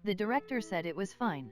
The director said it was fine.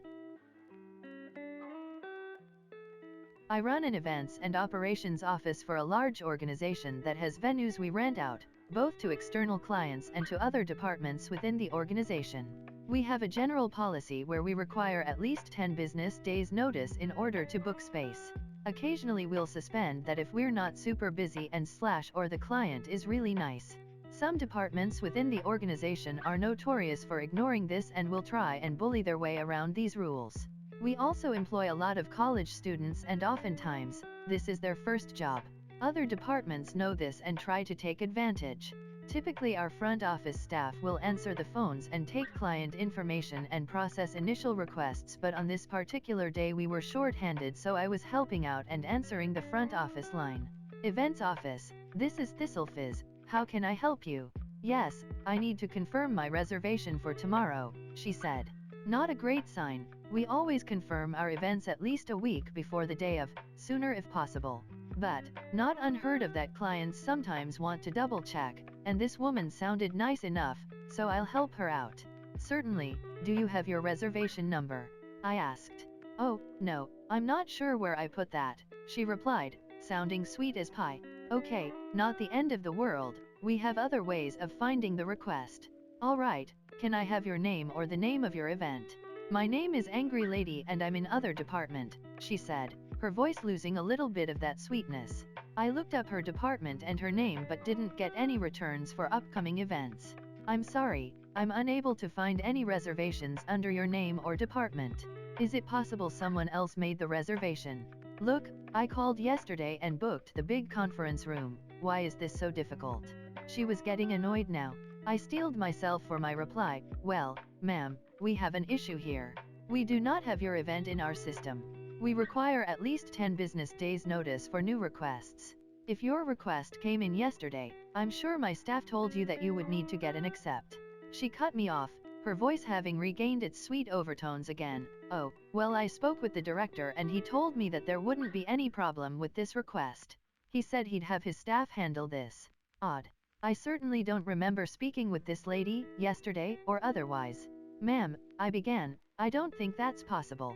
I run an events and operations office for a large organization that has venues we rent out, both to external clients and to other departments within the organization. We have a general policy where we require at least 10 business days notice in order to book space. Occasionally we'll suspend that if we're not super busy and or the client is really nice. Some departments within the organization are notorious for ignoring this and will try and bully their way around these rules. We also employ a lot of college students and oftentimes, this is their first job. Other departments know this and try to take advantage. Typically our front office staff will answer the phones and take client information and process initial requests, but on this particular day we were short-handed, so I was helping out and answering the front office line. Events office, this is Thistlefizz, how can I help you? Yes, I need to confirm my reservation for tomorrow, she said. Not a great sign. We always confirm our events at least a week before the day of, sooner if possible. But, not unheard of that clients sometimes want to double check, and this woman sounded nice enough, so I'll help her out. Certainly, do you have your reservation number? I asked. Oh, no, I'm not sure where I put that, she replied, sounding sweet as pie. Okay, not the end of the world, we have other ways of finding the request. All right, can I have your name or the name of your event? My name is Angry Lady and I'm in other department, she said, her voice losing a little bit of that sweetness. I looked up her department and her name but didn't get any returns for upcoming events. I'm sorry, I'm unable to find any reservations under your name or department. Is it possible someone else made the reservation? Look, I called yesterday and booked the big conference room, why is this so difficult? She was getting annoyed now. I steeled myself for my reply, well, ma'am, we have an issue here. We do not have your event in our system. We require at least 10 business days notice for new requests. If your request came in yesterday, I'm sure my staff told you that you would need to get an accept. She cut me off, her voice having regained its sweet overtones again. Oh, well, I spoke with the director and he told me that there wouldn't be any problem with this request. He said he'd have his staff handle this. Odd. I certainly don't remember speaking with this lady, yesterday, or otherwise. Ma'am, I began, I don't think that's possible.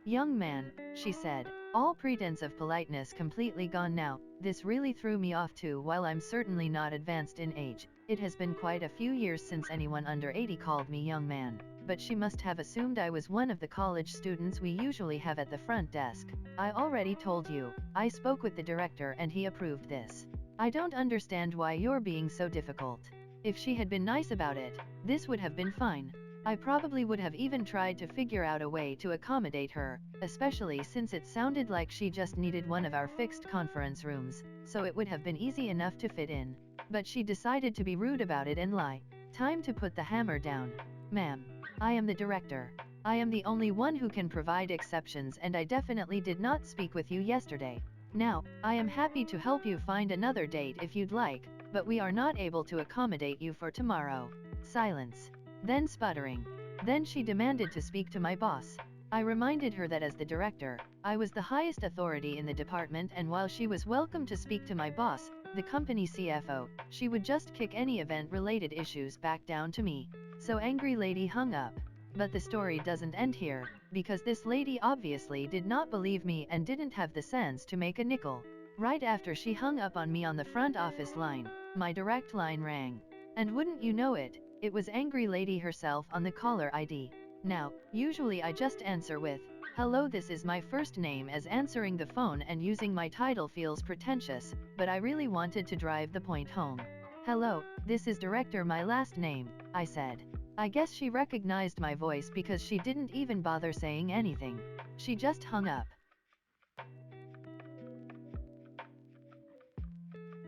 Young man, she said, all pretense of politeness completely gone now. This really threw me off too. While I'm certainly not advanced in age, it has been quite a few years since anyone under 80 called me young man, but she must have assumed I was one of the college students we usually have at the front desk. I already told you, I spoke with the director and he approved this. I don't understand why you're being so difficult. If she had been nice about it, this would have been fine. I probably would have even tried to figure out a way to accommodate her, especially since it sounded like she just needed one of our fixed conference rooms, so it would have been easy enough to fit in. But she decided to be rude about it and lie. Time to put the hammer down. Ma'am, I am the director. I am the only one who can provide exceptions and I definitely did not speak with you yesterday. Now, I am happy to help you find another date if you'd like, but we are not able to accommodate you for tomorrow. Silence. Then sputtering. Then she demanded to speak to my boss. I reminded her that as the director, I was the highest authority in the department, and while she was welcome to speak to my boss, the company CFO, she would just kick any event-related issues back down to me. So Angry Lady hung up. But the story doesn't end here, because this lady obviously did not believe me and didn't have the sense to make a nickel. Right after she hung up on me on the front office line, my direct line rang. And wouldn't you know it, it was Angry Lady herself on the caller ID. Now, usually I just answer with, hello, this is my first name, as answering the phone and using my title feels pretentious, but I really wanted to drive the point home. Hello, this is director, my last name, I said. I guess she recognized my voice because she didn't even bother saying anything. She just hung up.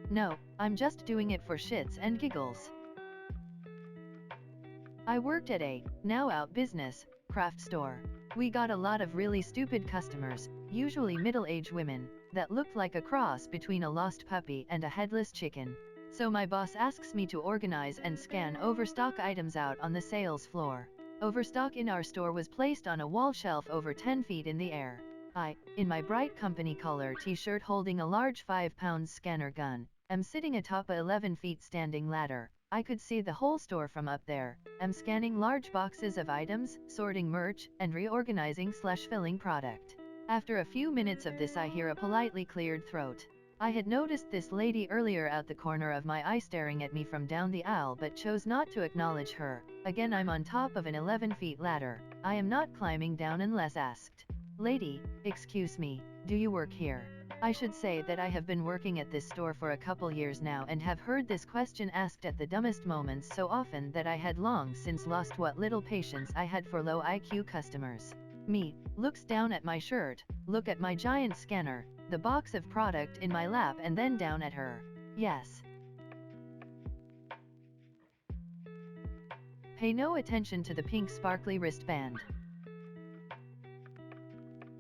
No, I'm just doing it for shits and giggles. I worked at a, now out business, craft store. We got a lot of really stupid customers, usually middle-aged women, that looked like a cross between a lost puppy and a headless chicken. So my boss asks me to organize and scan overstock items out on the sales floor. Overstock in our store was placed on a wall shelf over 10 feet in the air. I, in my bright company color t-shirt holding a large 5-pound scanner gun, am sitting atop a 11 feet standing ladder, I could see the whole store from up there. I'm scanning large boxes of items, sorting merch, and reorganizing/filling product. After a few minutes of this I hear a politely cleared throat. I had noticed this lady earlier out the corner of my eye staring at me from down the aisle but chose not to acknowledge her. Again I'm on top of an 11-feet ladder. I am not climbing down unless asked. Lady, excuse me, do you work here? I should say that I have been working at this store for a couple years now and have heard this question asked at the dumbest moments so often that I had long since lost what little patience I had for low IQ customers. Me, looks down at my shirt, look at my giant scanner, the box of product in my lap and then down at her. Yes. Pay no attention to the pink sparkly wristband.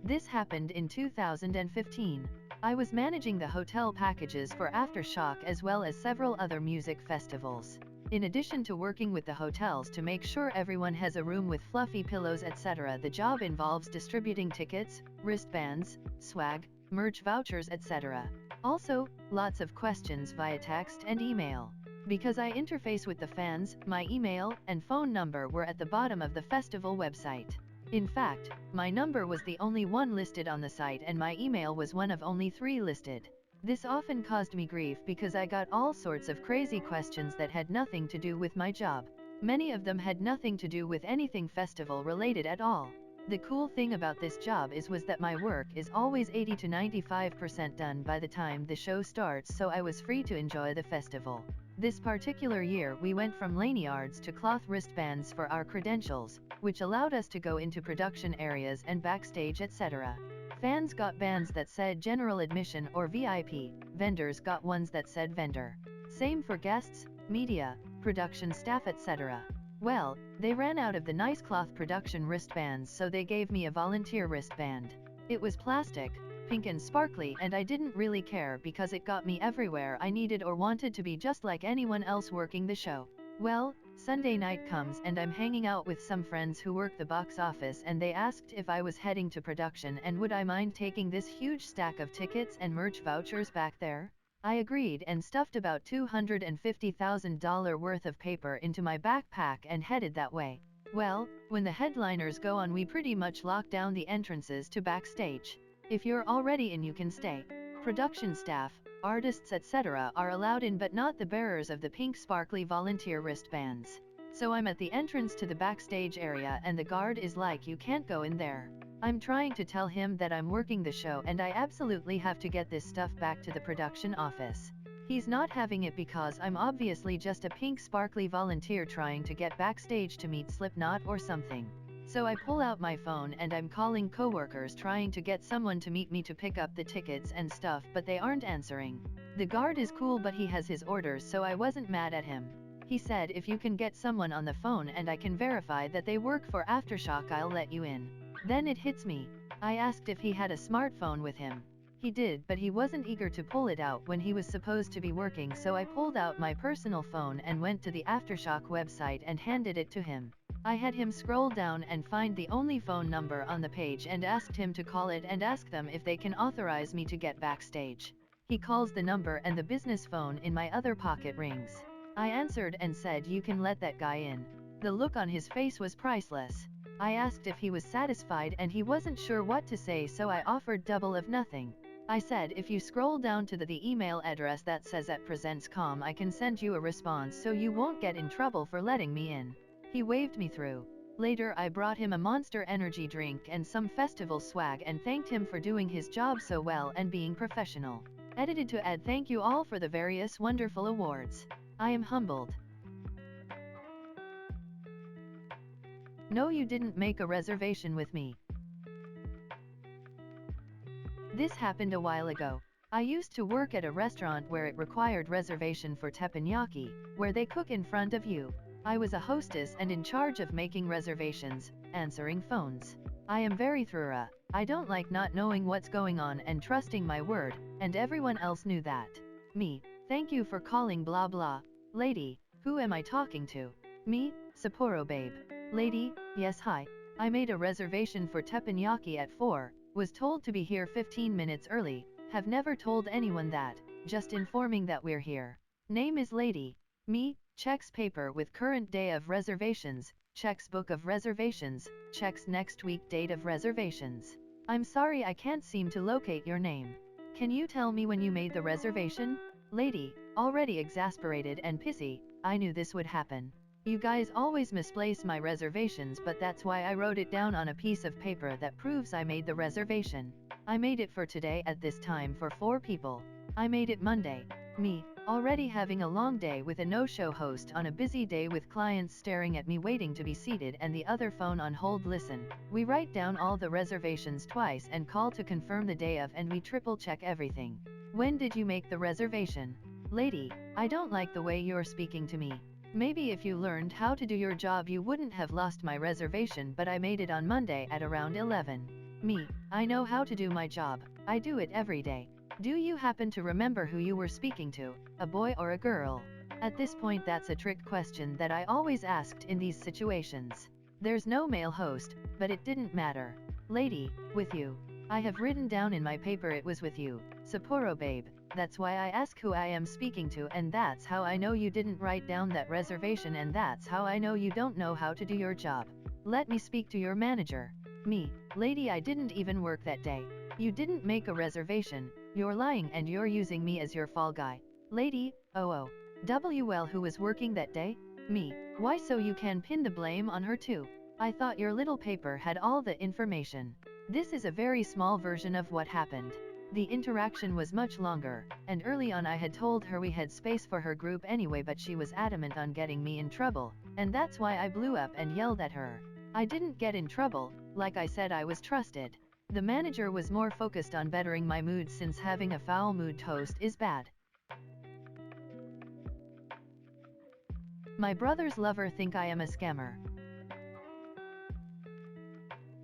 This happened in 2015. I was managing the hotel packages for Aftershock as well as several other music festivals. In addition to working with the hotels to make sure everyone has a room with fluffy pillows etc., the job involves distributing tickets, wristbands, swag, merch vouchers etc. Also, lots of questions via text and email. Because I interface with the fans, my email and phone number were at the bottom of the festival website. In fact, my number was the only one listed on the site and my email was one of only 3 listed. This often caused me grief because I got all sorts of crazy questions that had nothing to do with my job. Many of them had nothing to do with anything festival related at all. The cool thing about this job was that my work is always 80 to 95% done by the time the show starts, so I was free to enjoy the festival. This particular year we went from lanyards to cloth wristbands for our credentials, which allowed us to go into production areas and backstage etc. Fans got bands that said general admission or VIP, vendors got ones that said vendor. Same for guests, media, production staff etc. Well, they ran out of the nice cloth production wristbands, so they gave me a volunteer wristband. It was plastic, pink and sparkly, and I didn't really care because it got me everywhere I needed or wanted to be, just like anyone else working the show. Well, Sunday night comes and I'm hanging out with some friends who work the box office and they asked if I was heading to production and would I mind taking this huge stack of tickets and merch vouchers back there. I agreed and stuffed about $250,000 worth of paper into my backpack and headed that way. Well, when the headliners go on we pretty much lock down the entrances to backstage. If you're already in you can stay. Production staff, artists etc. are allowed in but not the bearers of the pink sparkly volunteer wristbands. So I'm at the entrance to the backstage area and the guard is like, you can't go in there. I'm trying to tell him that I'm working the show and I absolutely have to get this stuff back to the production office. He's not having it because I'm obviously just a pink sparkly volunteer trying to get backstage to meet Slipknot or something. So I pull out my phone and I'm calling coworkers trying to get someone to meet me to pick up the tickets and stuff, but they aren't answering. The guard is cool but he has his orders, so I wasn't mad at him. He said if you can get someone on the phone and I can verify that they work for Aftershock I'll let you in. Then it hits me. I asked if he had a smartphone with him. He did, but he wasn't eager to pull it out when he was supposed to be working, so I pulled out my personal phone and went to the Aftershock website and handed it to him. I had him scroll down and find the only phone number on the page and asked him to call it and ask them if they can authorize me to get backstage. He calls the number and the business phone in my other pocket rings. I answered and said, you can let that guy in. The look on his face was priceless. I asked if he was satisfied and he wasn't sure what to say, so I offered double of nothing. I said if you scroll down to the email address that says @presents.com I can send you a response so you won't get in trouble for letting me in. He waved me through. Later I brought him a Monster Energy drink and some festival swag and thanked him for doing his job so well and being professional. Edited to add, thank you all for the various wonderful awards. I am humbled. No, you didn't make a reservation with me. This happened a while ago. I used to work at a restaurant where it required reservation for teppanyaki, where they cook in front of you. I was a hostess and in charge of making reservations, answering phones. I am very thorough. I don't like not knowing what's going on and trusting my word, and everyone else knew that. Me, thank you for calling blah blah. Lady, who am I talking to? Me, Sapporo babe. Lady, yes hi. I made a reservation for teppanyaki at 4, was told to be here 15 minutes early, have never told anyone that, just informing that we're here. Name is Lady. Me, checks paper with current day of reservations, checks book of reservations, checks next week date of reservations. I'm sorry I can't seem to locate your name. Can you tell me when you made the reservation? Lady, already exasperated and pissy, I knew this would happen. You guys always misplace my reservations, but that's why I wrote it down on a piece of paper that proves I made the reservation. I made it for today at this time for 4 people. I made it Monday. Me, already having a long day with a no-show host on a busy day with clients staring at me waiting to be seated and the other phone on hold. Listen, we write down all the reservations twice and call to confirm the day of, and we triple check everything. When did you make the reservation? Lady, I don't like the way you're speaking to me. Maybe if you learned how to do your job you wouldn't have lost my reservation, but I made it on Monday at around 11. Me, I know how to do my job. I do it every day. Do you happen to remember who you were speaking to, a boy or a girl? At this point that's a trick question that I always asked in these situations. There's no male host, but it didn't matter. Lady, with you. I have written down in my paper it was with you, Sapporo babe. That's why I ask who I am speaking to, and that's how I know you didn't write down that reservation, and that's how I know you don't know how to do your job. Let me speak to your manager. Me, lady, I didn't even work that day. You didn't make a reservation. You're lying and you're using me as your fall guy. Lady, well, who was working that day? Me, why, so you can pin the blame on her too? I thought your little paper had all the information. This is a very small version of what happened. The interaction was much longer, and early on I had told her we had space for her group anyway, but she was adamant on getting me in trouble, and that's why I blew up and yelled at her. I didn't get in trouble, like I said, I was trusted. The manager was more focused on bettering my mood, since having a foul mood toast is bad. My brother's lover think I am a scammer.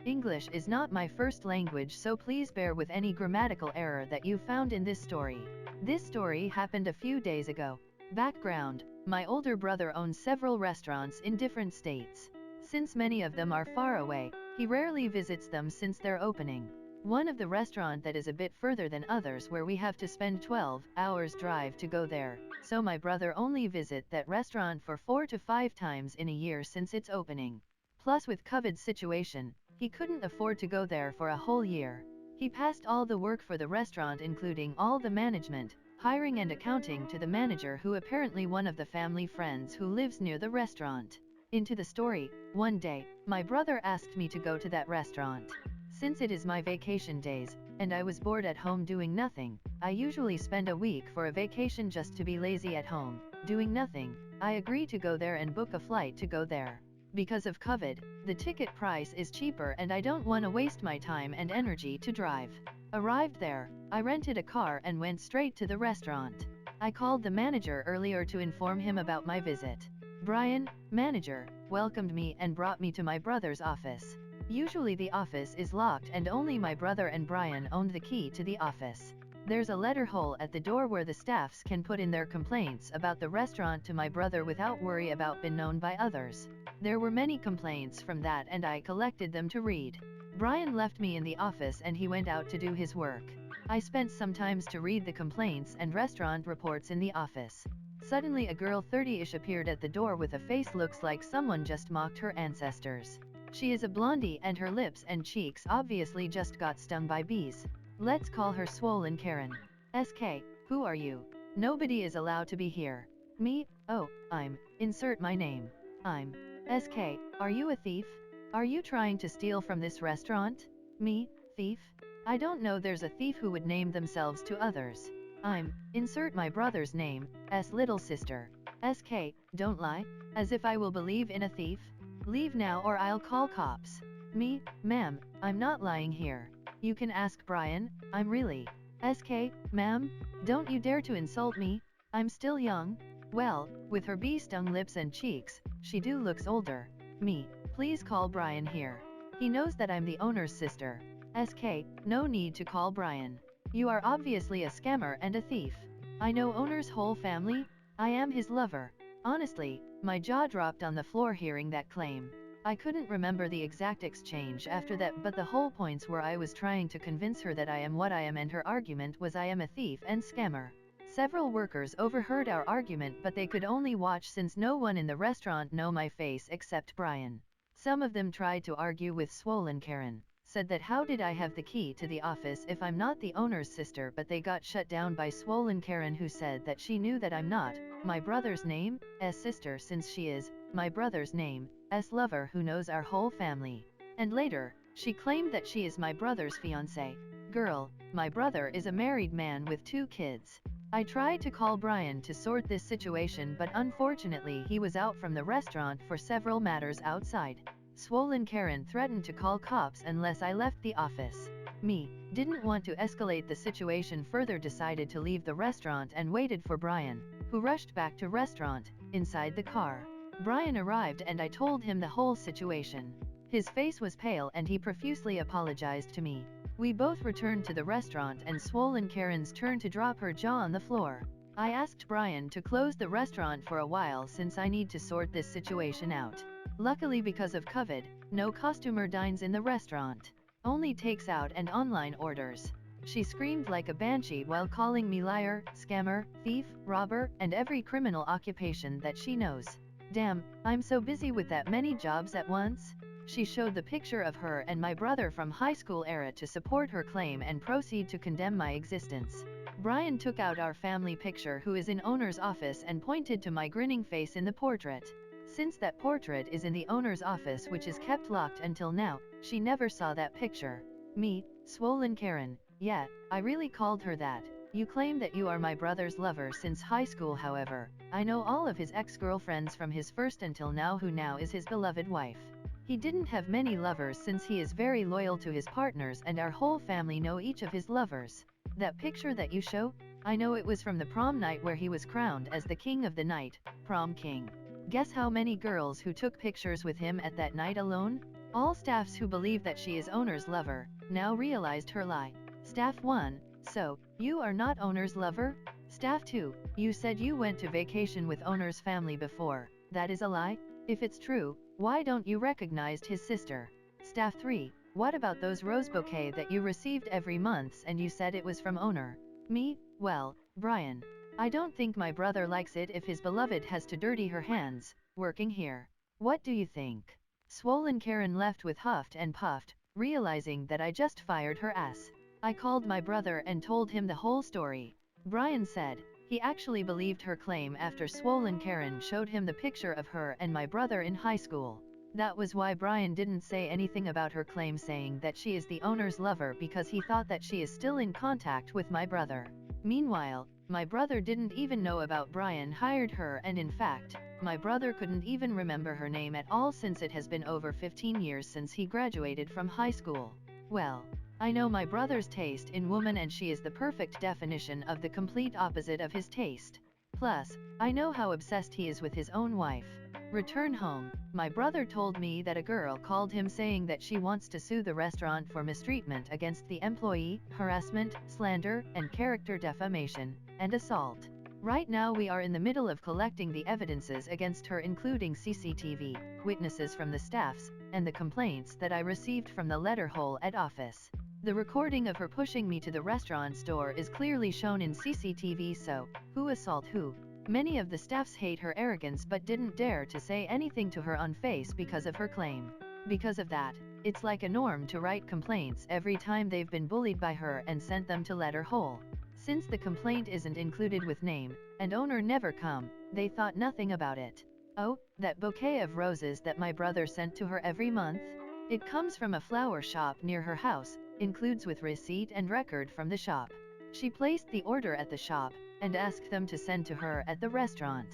English is not my first language, so please bear with any grammatical error that you found in this story. This story happened a few days ago. Background: my older brother owns several restaurants in different states. Since many of them are far away, he rarely visits them since their opening. One of the restaurant that is a bit further than others, where we have to spend 12 hours drive to go there, so my brother only visit that restaurant for 4 to 5 times in a year since its opening. Plus, with COVID situation, he couldn't afford to go there for a whole year. He passed all the work for the restaurant, including all the management, hiring and accounting, to the manager, who apparently one of the family friends who lives near the restaurant. Into the story: one day, my brother asked me to go to that restaurant. Since it is my vacation days, and I was bored at home doing nothing, I usually spend a week for a vacation just to be lazy at home, doing nothing. I agree to go there and book a flight to go there. Because of COVID, the ticket price is cheaper and I don't want to waste my time and energy to drive. Arrived there, I rented a car and went straight to the restaurant. I called the manager earlier to inform him about my visit. Brian, manager, welcomed me and brought me to my brother's office. Usually the office is locked and only my brother and Brian owned the key to the office. There's a letter hole at the door where the staffs can put in their complaints about the restaurant to my brother without worry about being known by others. There were many complaints from that and I collected them to read. Brian left me in the office and he went out to do his work. I spent some time to read the complaints and restaurant reports in the office. Suddenly a girl 30-ish appeared at the door with a face looks like someone just mocked her ancestors. She is a blondie and her lips and cheeks obviously just got stung by bees. Let's call her Swollen Karen. SK, who are you? Nobody is allowed to be here. Me, oh, I'm, insert my name. I'm, SK, are you a thief? Are you trying to steal from this restaurant? Me, thief? I don't know there's a thief who would name themselves to others. I'm, insert my brother's name, S little sister. SK, don't lie, as if I will believe in a thief. Leave now or I'll call cops. Me, ma'am, I'm not lying here. You can ask Brian, I'm really. SK, ma'am, don't you dare to insult me, I'm still young. Well, with her bee-stung lips and cheeks, she do looks older. Me, please call Brian here. He knows that I'm the owner's sister. SK, no need to call Brian. You are obviously a scammer and a thief. I know owner's whole family. I am his lover. Honestly, my jaw dropped on the floor hearing that claim. I couldn't remember the exact exchange after that, but the whole points were I was trying to convince her that I am what I am and her argument was I am a thief and scammer. Several workers overheard our argument, but they could only watch since no one in the restaurant know my face except Brian. Some of them tried to argue with Swollen Karen, said that how did I have the key to the office if I'm not the owner's sister, but they got shut down by Swollen Karen, who said that she knew that I'm not my brother's name's sister since she is my brother's name's lover who knows our whole family. And later, she claimed that she is my brother's fiancée. Girl, my brother is a married man with 2 kids. I tried to call Brian to sort this situation, but unfortunately he was out from the restaurant for several matters outside. Swollen Karen threatened to call cops unless I left the office. Me, didn't want to escalate the situation further, decided to leave the restaurant and waited for Brian, who rushed back to restaurant. Inside the car, Brian arrived and I told him the whole situation. His face was pale and he profusely apologized to me. We both returned to the restaurant and Swollen Karen's turn to drop her jaw on the floor. I asked Brian to close the restaurant for a while since I need to sort this situation out. Luckily, because of COVID, no customer dines in the restaurant, only takes out and online orders. She screamed like a banshee while calling me liar, scammer, thief, robber, and every criminal occupation that she knows. Damn, I'm so busy with that many jobs at once. She showed the picture of her and my brother from high school era to support her claim and proceed to condemn my existence. Brian took out our family picture, who is in owner's office, and pointed to my grinning face in the portrait. Since that portrait is in the owner's office, which is kept locked until now, she never saw that picture. Me, Swollen Karen, yeah, I really called her that. You claim that you are my brother's lover since high school, however, I know all of his ex-girlfriends from his first until now, who now is his beloved wife. He didn't have many lovers since he is very loyal to his partners, and our whole family know each of his lovers. That picture that you show, I know it was from the prom night where he was crowned as the king of the night, prom king. Guess how many girls who took pictures with him at that night alone? All staffs who believe that she is owner's lover, now realized her lie. Staff 1, so, you are not owner's lover? Staff 2, you said you went to vacation with owner's family before, that is a lie? If it's true, why don't you recognize his sister? Staff 3, what about those rose bouquet that you received every month and you said it was from owner? Me, well, Brian, I don't think my brother likes it if his beloved has to dirty her hands, working here. What do you think? Swollen Karen left with huffed and puffed, realizing that I just fired her ass. I called my brother and told him the whole story. Brian said he actually believed her claim after Swollen Karen showed him the picture of her and my brother in high school. That was why Brian didn't say anything about her claim, saying that she is the owner's lover, because he thought that she is still in contact with my brother. Meanwhile, my brother didn't even know about Brian hired her, and in fact, my brother couldn't even remember her name at all since it has been over 15 years since he graduated from high school. Well, I know my brother's taste in woman, and she is the perfect definition of the complete opposite of his taste. Plus, I know how obsessed he is with his own wife. Return home, my brother told me that a girl called him saying that she wants to sue the restaurant for mistreatment against the employee, harassment, slander, and character defamation, and assault. Right now we are in the middle of collecting the evidences against her, including CCTV, witnesses from the staffs, and the complaints that I received from the letter hole at office. The recording of her pushing me to the restaurant's door is clearly shown in CCTV, so, who assault who? Many of the staffs hate her arrogance but didn't dare to say anything to her on face because of her claim. Because of that, it's like a norm to write complaints every time they've been bullied by her and sent them to letter hole. Since the complaint isn't included with name, and owner never come, they thought nothing about it. Oh, that bouquet of roses that my brother sent to her every month? It comes from a flower shop near her house, includes with receipt and record from the shop. She placed the order at the shop, and asked them to send to her at the restaurant.